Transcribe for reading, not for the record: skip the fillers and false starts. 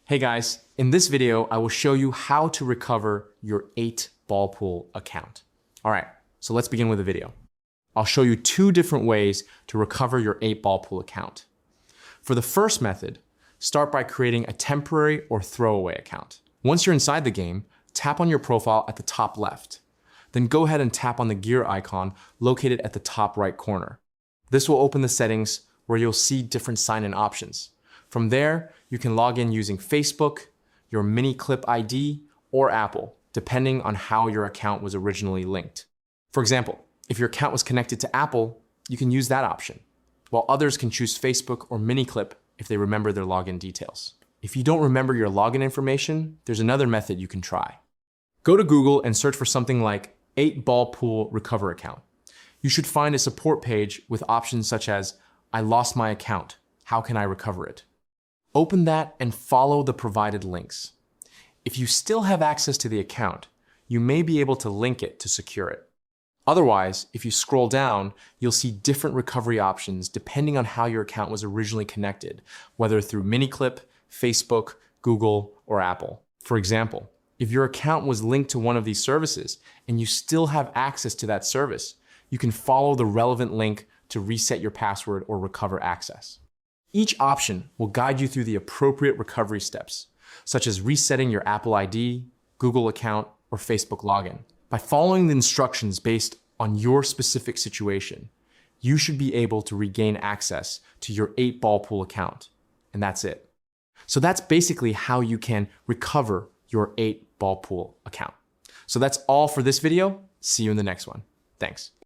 Hey guys, in this video, I will show you how to recover your 8Ballpool account. All right, so let's begin with the video. I'll show you two different ways to recover your 8Ballpool account. For the first method, start by creating a temporary or throwaway account. Once you're inside the game, tap on your profile at the top left. Then go ahead and tap on the gear icon located at the top right corner. This will open the settings where you'll see different sign-in options. From there, you can log in using Facebook, your Miniclip ID, or Apple, depending on how your account was originally linked. For example, if your account was connected to Apple, you can use that option, while others can choose Facebook or Miniclip if they remember their login details. If you don't remember your login information, there's another method you can try. Go to Google and search for something like 8Ballpool Recover Account. You should find a support page with options such as, I lost my account, how can I recover it? Open that and follow the provided links. If you still have access to the account, you may be able to link it to secure it. Otherwise, if you scroll down, you'll see different recovery options depending on how your account was originally connected, whether through Miniclip, Facebook, Google, or Apple. For example, if your account was linked to one of these services and you still have access to that service, you can follow the relevant link to reset your password or recover access. Each option will guide you through the appropriate recovery steps, such as resetting your Apple ID, Google account, or Facebook login. By following the instructions based on your specific situation, you should be able to regain access to your 8Ballpool account. And that's it. So that's basically how you can recover your 8Ballpool account. So that's all for this video. See you in the next one. Thanks.